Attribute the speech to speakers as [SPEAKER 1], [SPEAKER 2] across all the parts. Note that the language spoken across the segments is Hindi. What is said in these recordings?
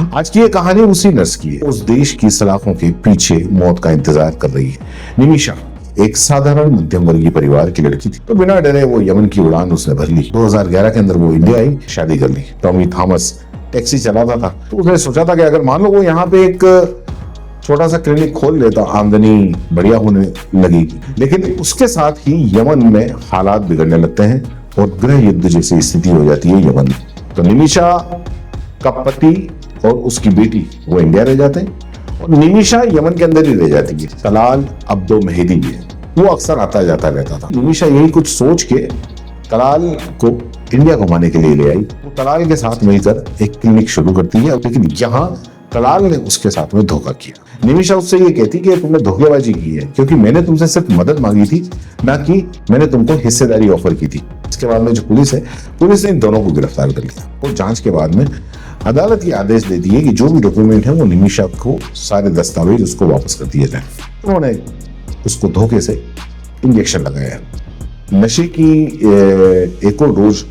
[SPEAKER 1] आज की ये कहानी उसी नर्स की है, उस देश की सलाखों के पीछे मौत का इंतजार कर रही है। निमिषा एक साधारण मध्यम वर्गीय परिवार की लड़की थी, तो बिना डरे वो यमन की उड़ान उसने भर ली। 2011 के अंदर वो इंडिया आई, शादी कर ली। टॉमी थॉमस टैक्सी चलाता था, तो उसने सोचा था कि अगर मान लो वो यहाँ पे एक छोटा सा क्लिनिक खोल लेता, आमदनी बढ़िया होने लगेगी। लेकिन उसके साथ ही यमन में हालात बिगड़ने लगते हैं और गृह युद्ध जैसी स्थिति हो जाती है यमन में। तो निमिषा का पति और उसकी बेटी वो इंडिया रह जाते हैं और निमिषा यमन के अंदर ही रह जाती है। तलाल अब्दो मेहदी है, वो अक्सर आता जाता रहता था। निमिषा यही कुछ सोच के तलाल को इंडिया घुमाने के लिए ले आई। वो तलाल के साथ मिलकर एक क्लिनिक शुरू करती है, लेकिन यहाँ तलाल ने उसके साथ में धोखा किया। निमिषा उससे ये कहती कि तुमने धोखेबाजी की है, क्योंकि मैंने तुमसे सिर्फ मदद मांगी थी, ना कि मैंने तुमको हिस्सेदारी ऑफर की थी। इसके बाद में जो पुलिस है, पुलिस ने इन दोनों को गिरफ्तार कर लिया और जांच के बाद में अदालत ये आदेश दे दिए कि जो भी डॉक्यूमेंट है वो निमिषा को सारे दस्तावेज उसको वापस कर दिए जाए। उन्होंने उसको धोखे से इंजेक्शन लगाया। नशे की एक और डोज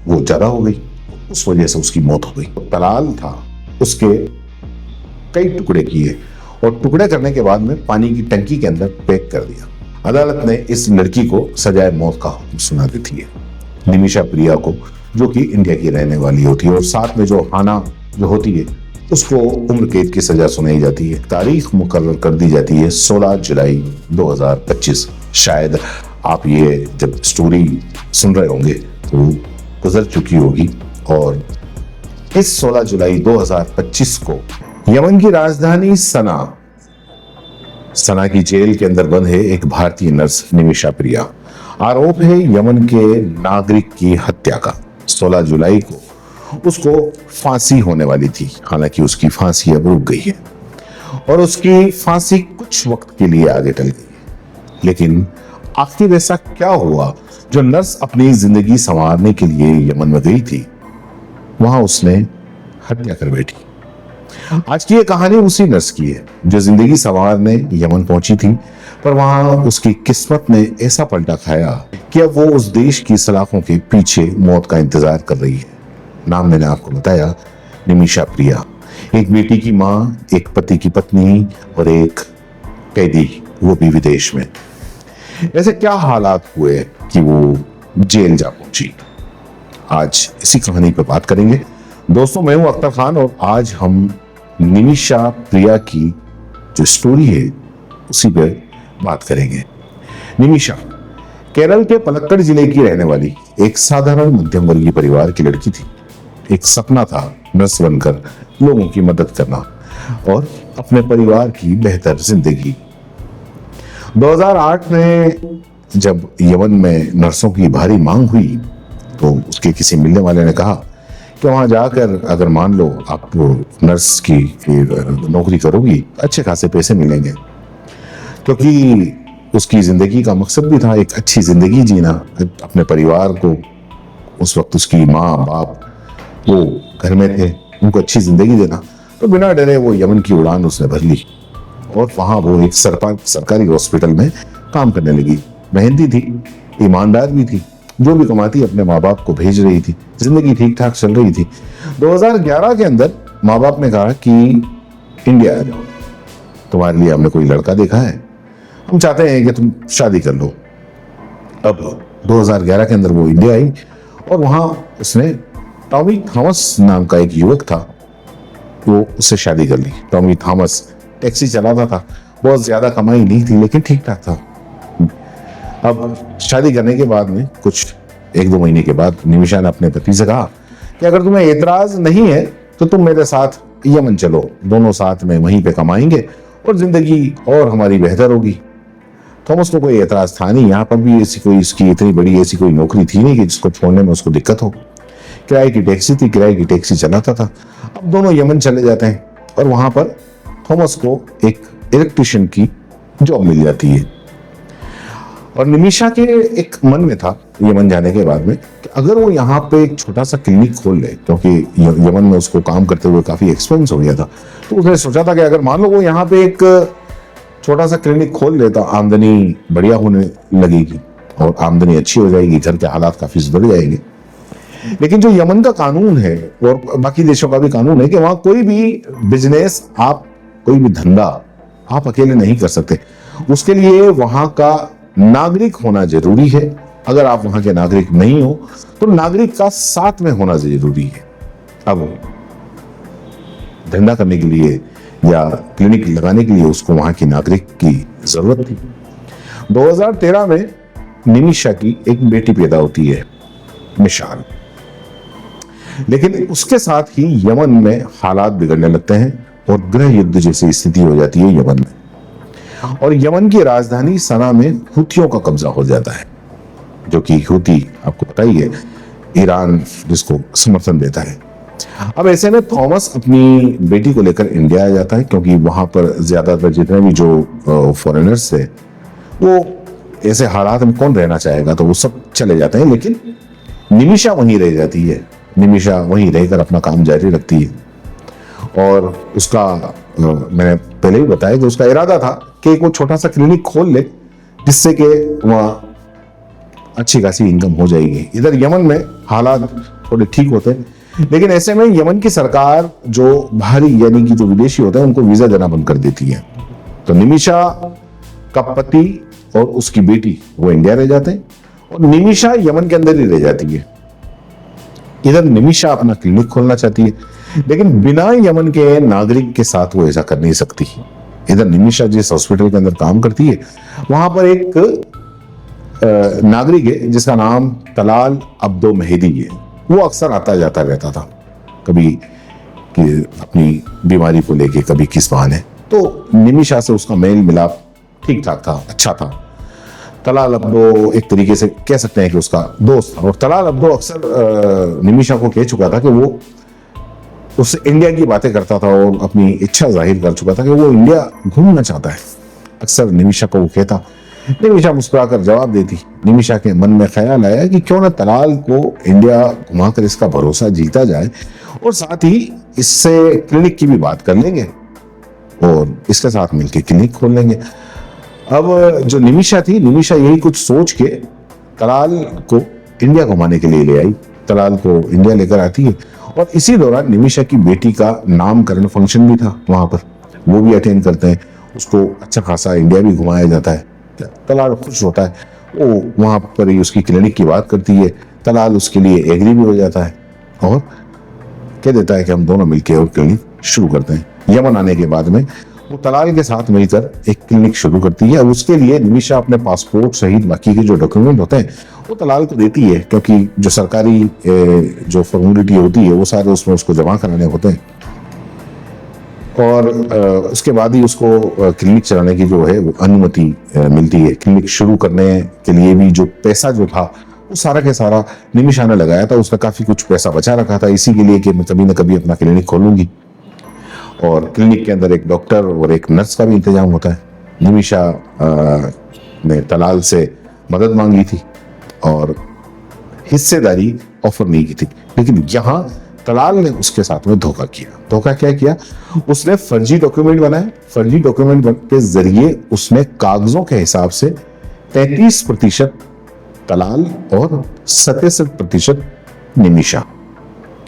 [SPEAKER 1] वो ज्यादा हो गई, उस वजह से उसकी मौत हो गई। तलाल था, उसके कई टुकड़े किए और टुकड़े करने के बाद में पानी की टंकी के अंदर पैक कर दिया। अदालत ने इस लड़की को सजाए मौत का हुक्म सुना देती है, निमिषा प्रिया को, जो कि इंडिया की रहने वाली होती है, और साथ में जो हाना जो होती है उसको उम्र कैद की सजा सुनाई जाती है। तारीख मुकर्रर कर दी जाती है 16 जुलाई 2025। शायद आप ये जब स्टोरी सुन रहे होंगे तो गुजर चुकी होगी। और इस 16 जुलाई 2025 को यमन की राजधानी सना की जेल के अंदर बंद है एक भारतीय नर्स निमिषा प्रिया। आरोप है यमन के नागरिक की हत्या का। 16 जुलाई को उसको फांसी होने वाली थी, हालांकि उसकी फांसी अब रुक गई है और उसकी फांसी कुछ वक्त के लिए आगे टल गई। लेकिन आखिर ऐसा क्या हुआ जो नर्स अपनी जिंदगी संवारने के लिए यमन में गई थी, वहां उसने हत्या कर बैठी। आज की ये कहानी उसी नर्स की है जो जिंदगी संवारने यमन पहुंची थी, पर वहां उसकी किस्मत ने ऐसा पलटा खाया कि अब वो उस देश की सलाखों के पीछे मौत का इंतजार कर रही है। नाम मैंने आपको बताया, निमिषा प्रिया। एक बेटी की माँ, एक पति की पत्नी और एक कैदी, वो भी विदेश में। ऐसे क्या हालात हुए कि वो जेल जा पहुंची, आज इसी कहानी पे बात करेंगे। दोस्तों, मैं हूं अख्तर खान और आज हम निमिषा प्रिया की जो स्टोरी है उसी पे बात करेंगे। निमिषा केरल के पलक्कड़ जिले की रहने वाली एक साधारण मध्यम वर्गीय परिवार की लड़की थी। एक सपना था नर्स बनकर लोगों की मदद करना और अपने परिवार की बेहतर जिंदगी। 2008 में जब यमन में नर्सों की भारी मांग हुई तो उसके किसी मिलने वाले ने कहा कि वहां जाकर अगर मान लो आप नर्स की नौकरी करोगी, अच्छे खासे पैसे मिलेंगे, क्योंकि उसकी जिंदगी का मकसद भी था एक अच्छी जिंदगी जीना, अपने परिवार को। उस वक्त उसकी माँ बाप वो घर में थे, उनको अच्छी जिंदगी देना। तो बिना डरे वो यमन की उड़ान उसने भर ली और वहां वो एक सरकारी हॉस्पिटल में काम करने लगी। मेहनती थी, ईमानदार भी थी, जो भी कमाती अपने माँ बाप को भेज रही थी, जिंदगी ठीक ठाक चल रही थी। 2011 के अंदर माँ बाप ने कहा कि इंडिया आ जाओ, तुम्हारे लिए हमने कोई लड़का देखा है, हम चाहते हैं कि तुम शादी कर लो। अब 2011 के अंदर वो इंडिया आई और वहां उसने टॉमी थॉमस नाम का एक युवक था, वो उससे शादी कर ली। टॉमी थॉमस टैक्सी चलाता था, बहुत ज्यादा कमाई नहीं थी लेकिन ठीक ठाक था। अब शादी करने के बाद में कुछ 1-2 महीने के बाद निमिषा ने अपने पति से कहा कि अगर तुम्हें एतराज नहीं है तो तुम मेरे साथ यमन चलो, दोनों साथ में वहीं पे कमाएंगे और जिंदगी और हमारी बेहतर होगी। थॉमस को कोई एतराज था नहीं, यहाँ पर भी ऐसी कोई इसकी इतनी बड़ी ऐसी कोई नौकरी थी नहीं कि जिसको छोड़ने में उसको दिक्कत हो। किराए की टैक्सी थी, किराए की टैक्सी चलाता था। अब दोनों यमन चले जाते हैं और वहां पर थॉमस को एक इलेक्ट्रिशियन की जॉब मिल जाती है। और निमिषा के एक मन में था यमन जाने के बाद में कि अगर वो यहाँ पे एक छोटा सा क्लिनिक खोल ले, क्योंकि यमन में उसको काम करते हुए काफी एक्सपेंस हो गया था, तो उसने सोचा था कि अगर मान लो वो यहाँ पे एक छोटा सा क्लिनिक खोल लेता, आमदनी बढ़िया होने लगेगी और आमदनी अच्छी हो जाएगी, घर के हालात काफी सुधर जाएंगे। लेकिन जो यमन का कानून है और बाकी देशों का भी कानून है कि वहां कोई भी बिजनेस, आप कोई भी धंधा आप अकेले नहीं कर सकते। उसके लिए वहां का नागरिक होना जरूरी है। अगर आप वहां के नागरिक नहीं हो तो नागरिक का साथ में होना जरूरी है। अब धंधा करने के लिए या क्लिनिक लगाने के लिए उसको वहां की नागरिक की जरूरत थी। 2013 में निमिषा की एक बेटी पैदा होती है, मिशाल। लेकिन उसके साथ ही यमन में हालात बिगड़ने लगते हैं और गृह युद्ध जैसी स्थिति हो जाती है यमन में। और यमन की राजधानी सना में हुतियों का कब्जा हो जाता है, जो कि हुती आपको पता ही है, ईरान जिसको समर्थन देता है। अब ऐसे में थॉमस अपनी बेटी को लेकर इंडिया आ जाता है, क्योंकि वहां पर ज्यादातर जितने भी जो फॉरेनर्स थे वो ऐसे हालात में कौन रहना चाहेगा, तो वो सब चले जाते हैं। लेकिन निमिषा वहीं रह जाती है। निमिषा वहीं रहकर अपना काम जारी रखती है और उसका मैंने पहले ही बताया कि उसका इरादा था कि एक वो छोटा सा क्लिनिक खोल ले जिससे कि वहाँ अच्छी खासी इनकम हो जाएगी। इधर यमन में हालात थोड़े ठीक होते हैं, लेकिन ऐसे में यमन की सरकार जो बाहरी यानी कि जो विदेशी होते हैं उनको वीजा देना बंद कर देती है। तो निमिषा का पति और उसकी बेटी वो इंडिया रह जाते हैं और निमिषा यमन के अंदर ही रह जाती है। इधर निमिषा अपना क्लिनिक खोलना चाहती है, लेकिन बिना यमन के नागरिक के साथ वो ऐसा कर नहीं सकती। इधर निमिषा जिस हॉस्पिटल के अंदर काम करती है वहां पर एक नागरिक है जिसका नाम तलाल अब्दो मेहदी है। वो अक्सर आता जाता रहता था, कभी कि अपनी बीमारी को लेके, कभी किस बहाने। तो निमिषा से उसका मेल मिलाप ठीक ठाक था, अच्छा था। तलाल अब्दो एक तरीके से कह सकते हैं कि उसका दोस्त था। और तलाल अब्दो अक्सर निमिषा को कह चुका था कि वो उससे इंडिया की बातें करता था और अपनी इच्छा जाहिर कर चुका था कि वो इंडिया घूमना चाहता है। अक्सर निमिषा को वो कहता, निमिषा मुस्कुराकर जवाब देती। निमिषा के मन में ख्याल आया कि क्यों ना तलाल को इंडिया घुमाकर इसका भरोसा जीता जाए और साथ ही इससे क्लिनिक की भी बात कर लेंगे और इसके साथ मिलकर क्लिनिक खोल लेंगे। अब जो निमिषा थी, निमिषा यही कुछ सोच के तलाल को इंडिया घुमाने के लिए ले आई। तलाल को इंडिया लेकर आती है और इसी दौरान निमिषा की बेटी का नामकरण फंक्शन भी था वहां पर, वो भी अटेंड करते हैं। उसको अच्छा खासा इंडिया भी घुमाया जाता है। तलाल खुश होता है, वो वहां पर ही उसकी क्लिनिक की बात करती है। तलाल उसके लिए एग्री भी हो जाता है और कह देता है कि हम दोनों मिलकर और क्लिनिक शुरू करते हैं। यमन आने के बाद में वो तलाल के साथ मिलकर एक क्लिनिक शुरू करती है और उसके लिए निमिषा अपने पासपोर्ट सहित बाकी के जो डॉक्यूमेंट होते हैं वो तलाल को देती है, क्योंकि जो सरकारी जो फॉर्मेलिटी होती है वो सारे उसमें उसको जमा कराने होते हैं। और उसके बाद ही उसको क्लिनिक चलाने की जो है वो अनुमति मिलती है। क्लिनिक शुरू करने के लिए भी जो पैसा जो था वो सारा के सारा निमिषा ने लगाया था। उसका काफी कुछ पैसा बचा रखा था इसी के लिए कि मैं कभी ना कभी अपना क्लिनिक खोलूंगी। और क्लिनिक के अंदर एक डॉक्टर और एक नर्स का भी इंतजाम होता है। निमिषा ने तलाल से मदद मांगी थी और हिस्सेदारी ऑफर नहीं की थी, लेकिन यहाँ तलाल ने उसके साथ में धोखा किया। धोखा क्या किया? उसने फर्जी डॉक्यूमेंट बनाए। फर्जी डॉक्यूमेंट के जरिए उसने कागजों के हिसाब से 33% तलाल और 67% निमिषा,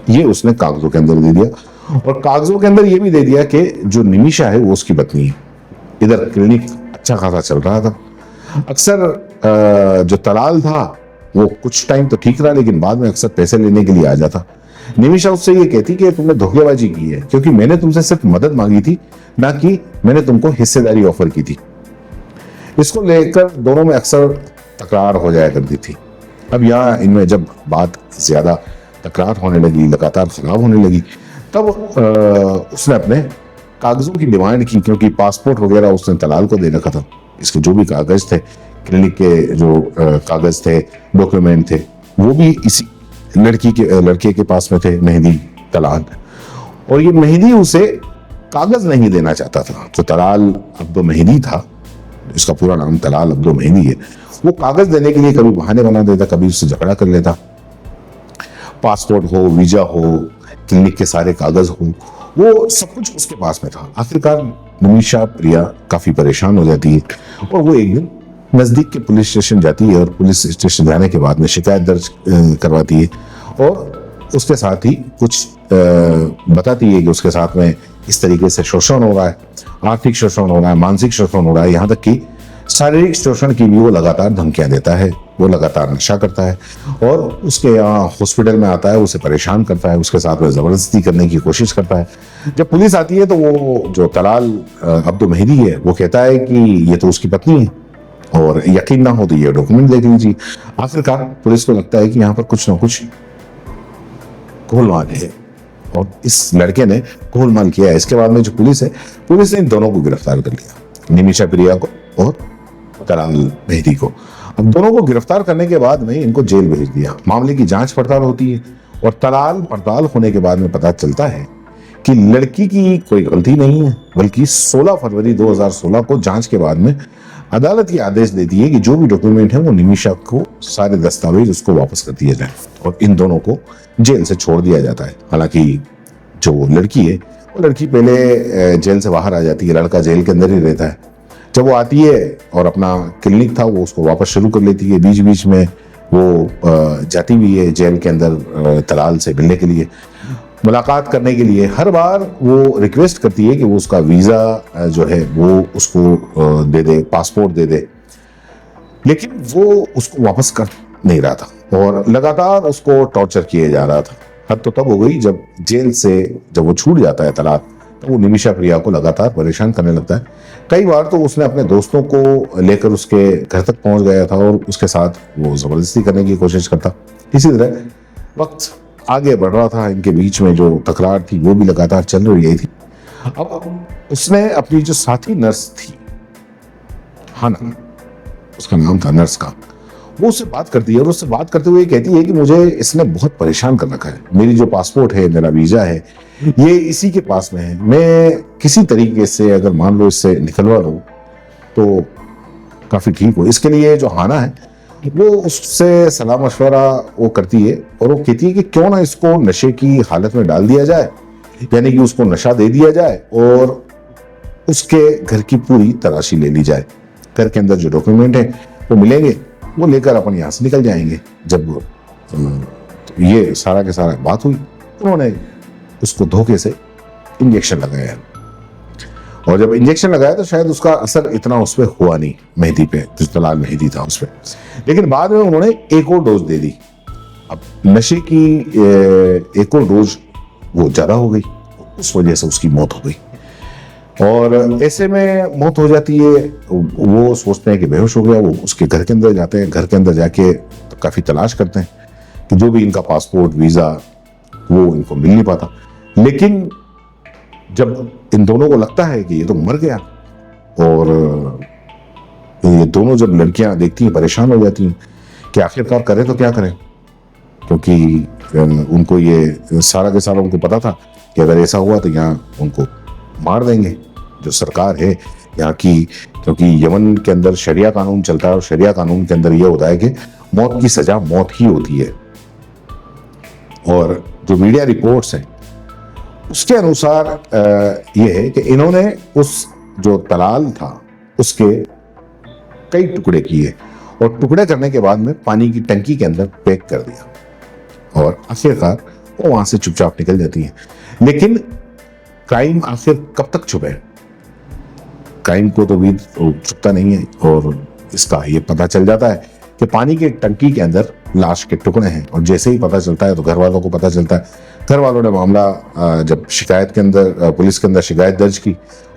[SPEAKER 1] ये उसने कागजों के अंदर दे दिया। और कागजों के अंदर ये भी दे दिया कि जो निमिषा है वो उसकी पत्नी है। इधर क्लिनिक अच्छा खासा चल रहा था। अक्सर जो तलाल था वो कुछ टाइम तो ठीक रहा, लेकिन बाद में अक्सर पैसे लेने के लिए आ जाता। निमिषा उससे ये कहती कि तुमने धोखेबाजी की है, क्योंकि मैंने तुमसे सिर्फ मदद मांगी थी, ना कि मैंने तुमको हिस्सेदारी ऑफर की थी। इसको लेकर दोनों में अक्सर तकरार हो जाया करती थी। अब यहाँ इनमें जब बात ज्यादा तकरार होने लगी, लगातार खराब होने लगी, तब उसने अपने कागजों की डिमांड की, क्योंकि पासपोर्ट वगैरह उसने तलाल को दे रखा था। इसके जो भी कागज थे, क्लिनिक के जो कागज थे, डॉक्यूमेंट थे, वो भी इसी लड़के के पास में थे, मेहदी तलाल। और ये मेहदी उसे कागज नहीं देना चाहता था। जो तलाल अब्दो मेहदी था, इसका पूरा नाम तलाल अब्दो मेहदी है, वो कागज देने के लिए कभी बहाने बना देता, कभी उससे झगड़ा कर लेता। पासपोर्ट हो, वीजा हो, क्लिनिक के सारे कागज हो, वो सब कुछ उसके पास में था। आखिरकार निमिषा प्रिया काफी परेशान हो जाती है और वो एक दिन नजदीक के पुलिस स्टेशन जाती है और पुलिस स्टेशन जाने के बाद में शिकायत दर्ज करवाती है और उसके साथ ही कुछ बताती है कि उसके साथ में इस तरीके से शोषण हो रहा है, आर्थिक शोषण हो रहा है, मानसिक शोषण हो रहा है, यहाँ तक कि शारीरिक शोषण की भी वो लगातार धमकियां देता है, वो लगातार नशा करता है और उसके यहाँ हॉस्पिटल में आता है, उसे परेशान करता है, उसके साथ में जबरदस्ती करने की कोशिश करता है। जब पुलिस आती है तो वो जो तलाल अब्दुल मेहदी है वो कहता है कि ये तो उसकी पत्नी है और यकीन ना हो तो ये डॉक्यूमेंट देख लीजिए। आखिरकार पुलिस को लगता है कि यहाँ पर कुछ ना कुछ गोलमाल है और इस लड़के ने गोलमाल किया है। इसके बाद में जो पुलिस है, पुलिस ने इन दोनों को गिरफ्तार कर लिया, निमिशा प्रिया को और तलाल मेहदी को। अब दोनों को गिरफ्तार करने के बाद में इनको जेल भेज दिया। मामले की जांच पड़ताल होती है और तलाल पड़ताल होने के बाद में पता चलता है कि लड़की की कोई गलती नहीं है, बल्कि 16 फरवरी 2016 को जांच के बाद में अदालत ये आदेश देती है कि जो भी डॉक्यूमेंट है वो निमिशा को सारे दस्तावेज उसको वापस कर दिए जाए और इन दोनों को जेल से छोड़ दिया जाता है। हालांकि जो लड़की है वो लड़की पहले जेल से बाहर आ जाती है, लड़का जेल के अंदर ही रहता है। जब वो आती है और अपना क्लिनिक था वो उसको वापस शुरू कर लेती है। बीच बीच में वो जाती भी है जेल के अंदर तलाल से मिलने के लिए, मुलाकात करने के लिए। हर बार वो रिक्वेस्ट करती है कि वो उसका वीज़ा जो है वो उसको दे दे, पासपोर्ट दे दे, लेकिन वो उसको वापस कर नहीं रहा था और लगातार उसको टॉर्चर किया जा रहा था। हद तो तब हो गई जब जेल से जब वो छूट जाता है तलाक, तो वो निमिशा प्रिया को लगातार परेशान करने लगता है। कई बार तो उसने अपने दोस्तों को लेकर उसके घर तक पहुंच गया था और उसके साथ वो जबरदस्ती करने की कोशिश करता। इसी तरह वक्त आगे बढ़ रहा था, इनके बीच में जो तकरार थी वो भी लगातार चल रही थी। अब उसने अपनी जो साथी नर्स थी, हाना उसका नाम था नर्स का, वो उससे बात करती है और उससे बात करते हुए कहती है कि मुझे इसने बहुत परेशान कर रखा है, मेरी जो पासपोर्ट है, मेरा वीजा है, ये इसी के पास में है, मैं किसी तरीके से अगर मान लो इससे निकलवा लूं तो काफी ठीक हो। इसके लिए जो हाना है वो उससे सलाह मशवरा वो करती है और वो कहती है कि क्यों ना इसको नशे की हालत में डाल दिया जाए, यानी कि उसको नशा दे दिया जाए और उसके घर की पूरी तलाशी ले ली जाए। घर के अंदर जो डॉक्यूमेंट है वो मिलेंगे, वो लेकर अपन यहाँ से निकल जाएंगे। जब ये सारा के सारा बात हुई, उन्होंने उसको धोखे से इंजेक्शन लगाया और जब इंजेक्शन लगाया तो शायद उसका असर इतना उस पर हुआ नहीं, मेहदी पे, जो तलाल मेहदी था उस पर। लेकिन बाद में उन्होंने एक और डोज दे दी। अब नशे की एक और डोज वो ज्यादा हो गई, उस वजह से उसकी मौत हो गई और ऐसे में मौत हो जाती है। वो सोचते हैं कि बेहोश हो गया, वो उसके घर के अंदर जाते हैं। घर के अंदर जाके तो काफी तलाश करते हैं कि जो भी इनका पासपोर्ट, वीजा, वो इनको मिल नहीं पाता। लेकिन जब इन दोनों को लगता है कि ये तो मर गया और ये दोनों जब लड़कियां देखती हैं परेशान हो जाती हैं कि आखिरकार करें तो क्या करें, क्योंकि उनको ये सारा के सारा उनको पता था कि अगर ऐसा हुआ तो यहाँ उनको मार देंगे। जो सरकार है यहाँ की, क्योंकि यमन के अंदर शरिया कानून चलता है और शरिया कानून के अंदर ये होता है कि मौत की सजा मौत ही होती है। और जो मीडिया रिपोर्ट्स हैं उसके अनुसार ये है कि इन्होंने उस जो तलाल था उसके कई टुकड़े किए और टुकड़े करने के बाद में पानी की टंकी के अंदर पैक कर दिया और आखिरकार वो वहां से चुपचाप निकल जाती है। लेकिन क्राइम आखिर कब तक छुपे? क्राइम को तो भी छुपता नहीं है और इसका ये पता चल जाता है कि पानी की टंकी के अंदर लाश के टुकड़े हैं और जैसे ही पता चलता है तो घर वालों को पता चलता है। घर वालों ने मामला जब शिकायत के अंदर पुलिस के अंदर शिकायत दर्ज की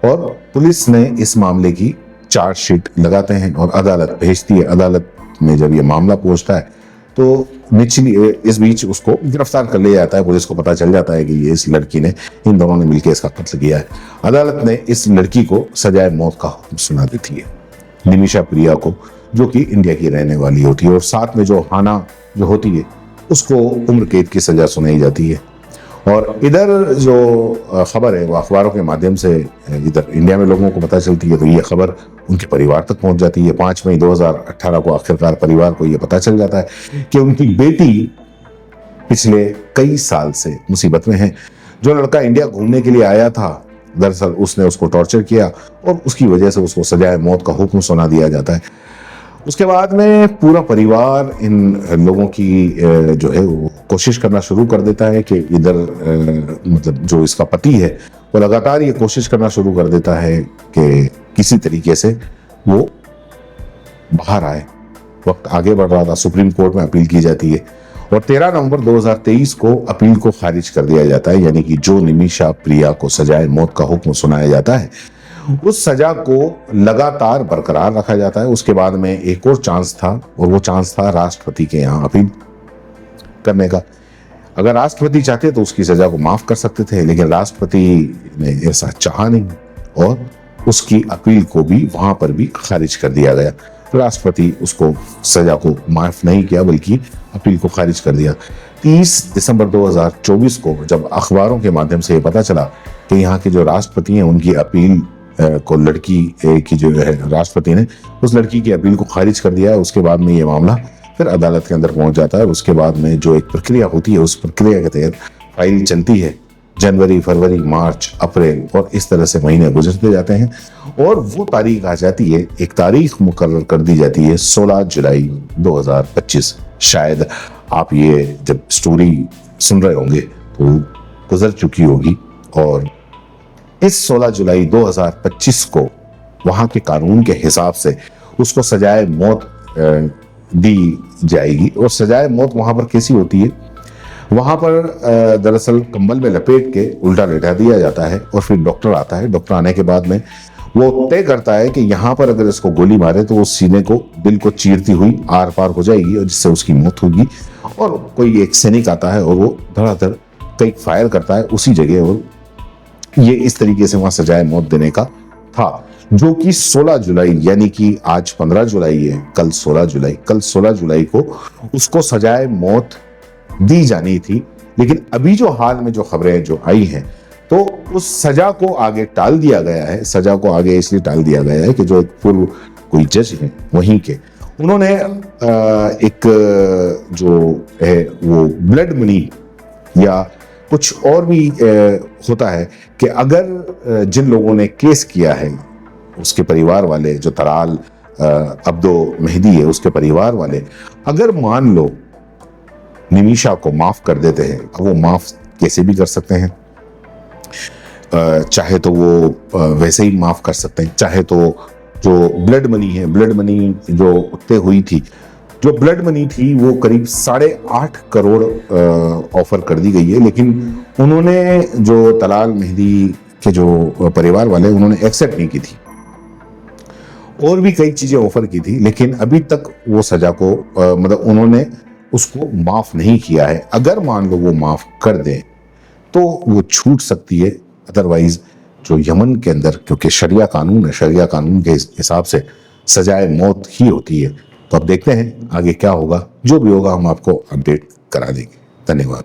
[SPEAKER 1] और पुलिस ने इस मामले की चार्जशीट लगाते हैं और अदालत भेजती है। अदालत में जब ये मामला पहुंचता है तो निचली इस बीच उसको गिरफ्तार कर लिया जाता है। पुलिस को पता चल जाता है कि ये इस लड़की ने, इन दोनों ने मिलकर इसका कत्ल किया है। अदालत ने इस लड़की को सजाए मौत का हुक्म सुना देती है, निमिशा प्रिया को, जो कि इंडिया की रहने वाली होती है और साथ में जो हाना जो होती है उसको उम्र कैद की सजा सुनाई जाती है। और इधर जो खबर है वो अखबारों के माध्यम से इधर इंडिया में लोगों को पता चलती है तो ये खबर उनके परिवार तक पहुंच जाती है। 5 मई 2018 को आखिरकार परिवार को ये पता चल जाता है कि उनकी बेटी पिछले कई साल से मुसीबत में है। जो लड़का इंडिया घूमने के लिए आया था, दरअसल उसने उसको टॉर्चर किया और उसकी वजह से उसको सजाए मौत का हुक्म सुना दिया जाता है। उसके बाद में पूरा परिवार इन लोगों की जो है वो कोशिश करना शुरू कर देता है कि इधर मतलब जो इसका पति है वो लगातार ये कोशिश करना शुरू कर देता है कि किसी तरीके से वो बाहर आए। वक्त आगे बढ़ रहा था, सुप्रीम कोर्ट में अपील की जाती है और 13 नवंबर 2023 को अपील को खारिज कर दिया जाता है, यानी कि जो निमिषा प्रिया को सजाए मौत का हुक्म सुनाया जाता है उस सजा को लगातार बरकरार रखा जाता है। उसके बाद में एक और चांस था और वो चांस था राष्ट्रपति के यहाँ अपील करने का। अगर राष्ट्रपति चाहते तो उसकी सजा को माफ कर सकते थे, लेकिन राष्ट्रपति ने ऐसा चाहा नहीं और उसकी अपील को भी वहां पर भी खारिज कर दिया गया। राष्ट्रपति उसको सजा को माफ नहीं किया बल्कि अपील को खारिज कर दिया। 30 दिसंबर 2024 को जब अखबारों के माध्यम से ये पता चला कि यहाँ के जो राष्ट्रपति हैं उनकी अपील को लड़की की जो है राष्ट्रपति ने उस लड़की की अपील को खारिज कर दिया, उसके बाद में ये मामला फिर अदालत के अंदर पहुंच जाता है। उसके बाद में जो एक प्रक्रिया होती है उस प्रक्रिया के तहत फाइल चलती है। जनवरी, फरवरी, मार्च, अप्रैल और इस तरह से महीने गुजरते जाते हैं और वो तारीख आ जाती है, एक तारीख मुकर्रर कर दी जाती है 16 जुलाई 2025। शायद आप ये जब स्टोरी सुन रहे होंगे तो गुजर चुकी होगी और इस 16 जुलाई 2025 को वहां के कानून के हिसाब से उसको सजाए मौत दी जाएगी। और सजाए मौत वहां पर कैसी होती है, वहां पर दरअसल कंबल में लपेट के उल्टा लेटा दिया जाता है और फिर डॉक्टर आता है। डॉक्टर आने के बाद में वो तय करता है कि यहाँ पर अगर इसको गोली मारे तो वो सीने को, दिल को चीरती हुई आर पार हो जाएगी और जिससे उसकी मौत होगी। और कोई एक सैनिक आता है और वो धड़ाधड़ कई फायर करता है उसी जगह और ये इस तरीके से वहां सजाए मौत देने का था, जो कि 16 जुलाई यानी कि आज 15 जुलाई है, कल 16 जुलाई को उसको सजाए मौत दी जानी थी। लेकिन अभी जो हाल में जो खबरें जो आई हैं तो उस सजा को आगे टाल दिया गया है। सजा को आगे इसलिए टाल दिया गया है कि जो एक पूर्व कोई जज हैं वहीं के, उन्होंने एक जो है वो ब्लड मनी या कुछ और भी होता है कि अगर जिन लोगों ने केस किया है उसके परिवार वाले, जो तराल अब्दो मेहदी है उसके परिवार वाले, अगर मान लो निमिषा को माफ कर देते हैं, अब वो माफ कैसे भी कर सकते हैं, चाहे तो वो वैसे ही माफ कर सकते हैं, चाहे तो जो ब्लड मनी है, ब्लड मनी जो तय हुई थी, जो ब्लड मनी थी वो करीब 8.5 करोड़ ऑफर कर दी गई है। लेकिन उन्होंने जो तलाल मेहदी के जो परिवार वाले उन्होंने एक्सेप्ट नहीं की थी और भी कई चीजें ऑफर की थी, लेकिन अभी तक वो सजा को मतलब उन्होंने उसको माफ नहीं किया है। अगर मान लो वो माफ कर दे तो वो छूट सकती है, अदरवाइज जो यमन के अंदर, क्योंकि शरिया कानून है, शरिया कानून के हिसाब से सजाए मौत ही होती है। तो अब देखते हैं आगे क्या होगा, जो भी होगा हम आपको अपडेट करा देंगे। धन्यवाद।